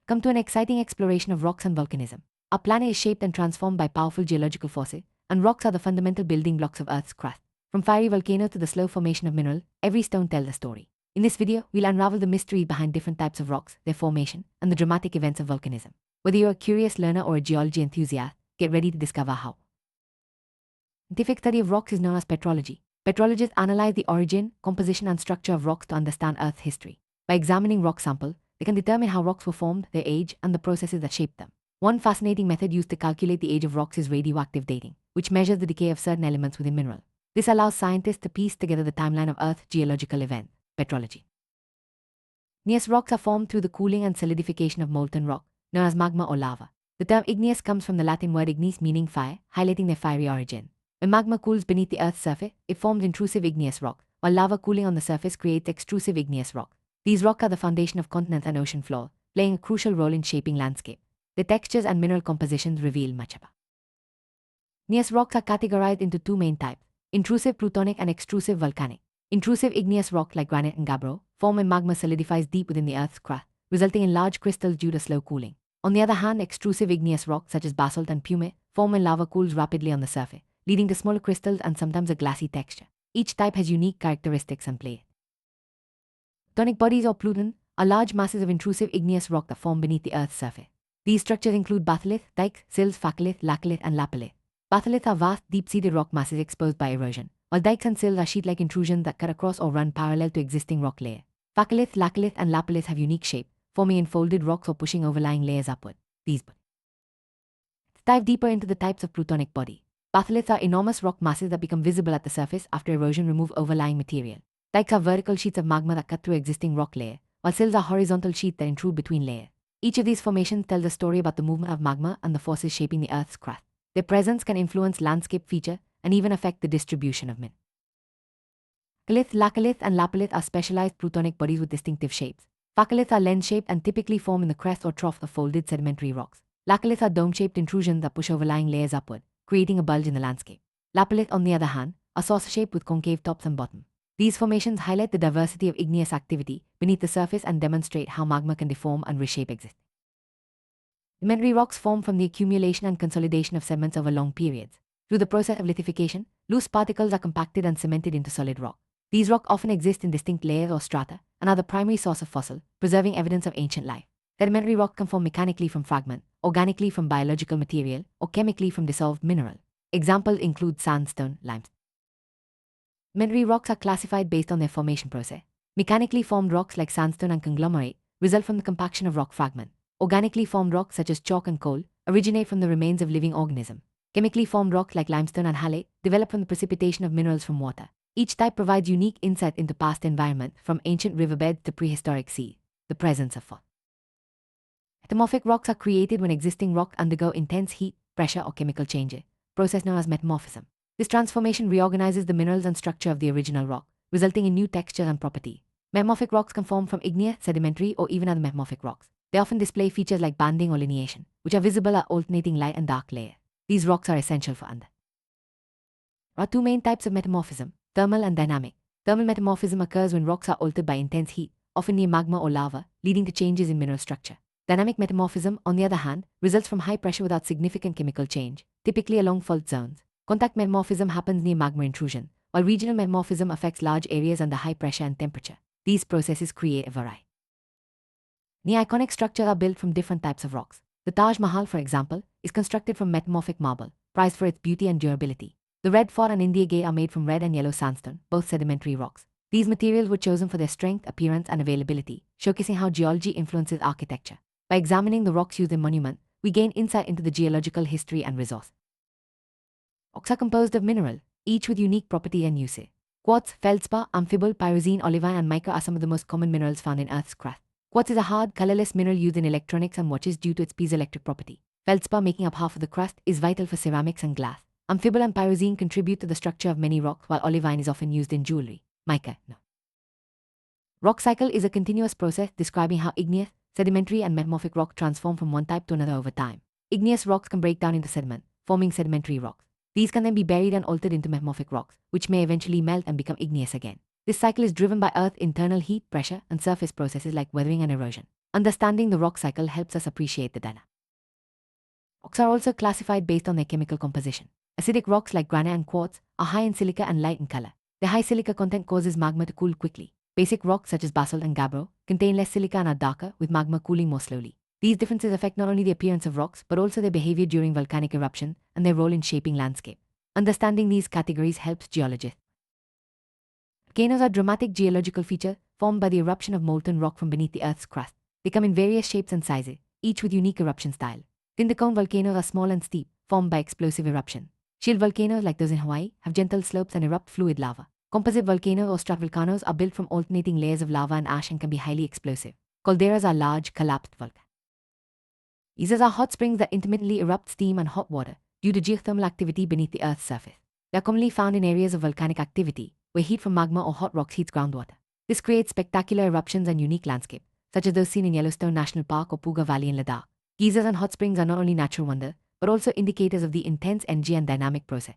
Come to an exciting exploration of rocks and volcanism. Our planet is shaped and transformed by powerful geological forces, and rocks are the fundamental building blocks of Earth's crust. From fiery volcanoes to the slow formation of mineral, every stone tells a story. In this video, we'll unravel the mystery behind different types of rocks, their formation, and the dramatic events of volcanism. Whether you're a curious learner or a geology enthusiast, get ready to discover how. Scientific study of rocks is known as petrology. Petrologists analyze the origin, composition, and structure of rocks to understand Earth's history. By examining rock samples, they can determine how rocks were formed, their age, and the processes that shaped them. One fascinating method used to calculate the age of rocks is radioactive dating, which measures the decay of certain elements within minerals. This allows scientists to piece together the timeline of Earth's geological events. Petrology. Igneous rocks are formed through the cooling and solidification of molten rock, known as magma or lava. The term igneous comes from the Latin word ignis, meaning fire, highlighting their fiery origin. When magma cools beneath the Earth's surface, it forms intrusive igneous rock, while lava cooling on the surface creates extrusive igneous rock. These rocks are the foundation of continents and ocean floor, playing a crucial role in shaping landscape. The textures and mineral compositions reveal much about. Igneous rocks are categorized into two main types: intrusive plutonic and extrusive volcanic. Intrusive igneous rock like granite and gabbro form when magma solidifies deep within the Earth's crust, resulting in large crystals due to slow cooling. On the other hand, extrusive igneous rocks such as basalt and pumice form when lava cools rapidly on the surface, leading to smaller crystals and sometimes a glassy texture. Each type has unique characteristics and play. Plutonic bodies or pluton are large masses of intrusive igneous rock that form beneath the Earth's surface. These structures include batholith, dikes, sills, phacolith, laccolith, and lapillith. Batholiths are vast, deep-seated rock masses exposed by erosion, while dikes and sills are sheet-like intrusions that cut across or run parallel to existing rock layers. Phacolith, laccolith, and lapillith have unique shape, forming enfolded rocks or pushing overlying layers upward. Let's dive deeper into the types of plutonic body. Batholiths are enormous rock masses that become visible at the surface after erosion removes overlying material. Dikes are vertical sheets of magma that cut through existing rock layer, while sills are horizontal sheets that intrude between layers. Each of these formations tells a story about the movement of magma and the forces shaping the Earth's crust. Their presence can influence landscape feature and even affect the distribution of minerals. Phacolith, laccolith, and lapillith are specialized plutonic bodies with distinctive shapes. Phacoliths are lens-shaped and typically form in the crest or trough of folded sedimentary rocks. Laccoliths are dome-shaped intrusions that push overlying layers upward, creating a bulge in the landscape. Lapillith, on the other hand, are saucer-shaped with concave tops and bottom. These formations highlight the diversity of igneous activity beneath the surface and demonstrate how magma can deform and reshape existing. Sedimentary rocks form from the accumulation and consolidation of sediments over long periods. Through the process of lithification, loose particles are compacted and cemented into solid rock. These rocks often exist in distinct layers or strata and are the primary source of fossil, preserving evidence of ancient life. Sedimentary rock can form mechanically from fragment, organically from biological material, or chemically from dissolved mineral. Examples include sandstone, limestone. Sedimentary rocks are classified based on their formation process. Mechanically formed rocks like sandstone and conglomerate result from the compaction of rock fragment. Organically formed rocks such as chalk and coal originate from the remains of living organisms. Chemically formed rocks like limestone and halite develop from the precipitation of minerals from water. Each type provides unique insight into past environment, from ancient riverbeds to prehistoric sea. The presence of fossils. Metamorphic rocks are created when existing rock undergo intense heat, pressure, or chemical changes, process known as metamorphism. This transformation reorganizes the minerals and structure of the original rock, resulting in new texture and property. Metamorphic rocks can form from igneous, sedimentary, or even other metamorphic rocks. They often display features like banding or lineation, which are visible at alternating light and dark layers. These rocks are essential for There are two main types of metamorphism: thermal and dynamic. Thermal metamorphism occurs when rocks are altered by intense heat, often near magma or lava, leading to changes in mineral structure. Dynamic metamorphism, on the other hand, results from high pressure without significant chemical change, typically along fault zones. Contact metamorphism happens near magma intrusion, while regional metamorphism affects large areas under high pressure and temperature. These processes create a variety. Iconic structures are built from different types of rocks. The Taj Mahal, for example, is constructed from metamorphic marble, prized for its beauty and durability. The Red Fort and India Gate are made from red and yellow sandstone, both sedimentary rocks. These materials were chosen for their strength, appearance, and availability, showcasing how geology influences architecture. By examining the rocks used in monuments, we gain insight into the geological history and resource. Rocks are composed of minerals, each with unique property and usage. Quartz, feldspar, amphibole, pyroxene, olivine, and mica are some of the most common minerals found in Earth's crust. Quartz is a hard, colorless mineral used in electronics and watches due to its piezoelectric property. Feldspar, making up half of the crust, is vital for ceramics and glass. Amphibole and pyroxene contribute to the structure of many rocks, while olivine is often used in jewelry. Mica, no. Rock cycle is a continuous process describing how igneous, sedimentary, and metamorphic rock transform from one type to another over time. Igneous rocks can break down into sediment, forming sedimentary rocks. These can then be buried and altered into metamorphic rocks, which may eventually melt and become igneous again. This cycle is driven by Earth's internal heat, pressure, and surface processes like weathering and erosion. Understanding the rock cycle helps us appreciate the dynamics. Rocks are also classified based on their chemical composition. Acidic rocks like granite and quartz are high in silica and light in color. Their high silica content causes magma to cool quickly. Basic rocks such as basalt and gabbro contain less silica and are darker, with magma cooling more slowly. These differences affect not only the appearance of rocks but also their behavior during volcanic eruption and their role in shaping landscape. Understanding these categories helps geologists. Volcanoes are dramatic geological features formed by the eruption of molten rock from beneath the Earth's crust. They come in various shapes and sizes, each with unique eruption style. Cinder cone volcanoes are small and steep, formed by explosive eruption. Shield volcanoes, like those in Hawaii, have gentle slopes and erupt fluid lava. Composite volcanoes or stratovolcanoes are built from alternating layers of lava and ash and can be highly explosive. Calderas are large, collapsed volcanoes. Geysers are hot springs that intermittently erupt steam and hot water due to geothermal activity beneath the Earth's surface. They are commonly found in areas of volcanic activity, where heat from magma or hot rocks heats groundwater. This creates spectacular eruptions and unique landscapes, such as those seen in Yellowstone National Park or Puga Valley in Ladakh. Geysers and hot springs are not only natural wonders, but also indicators of the intense energy and dynamic process.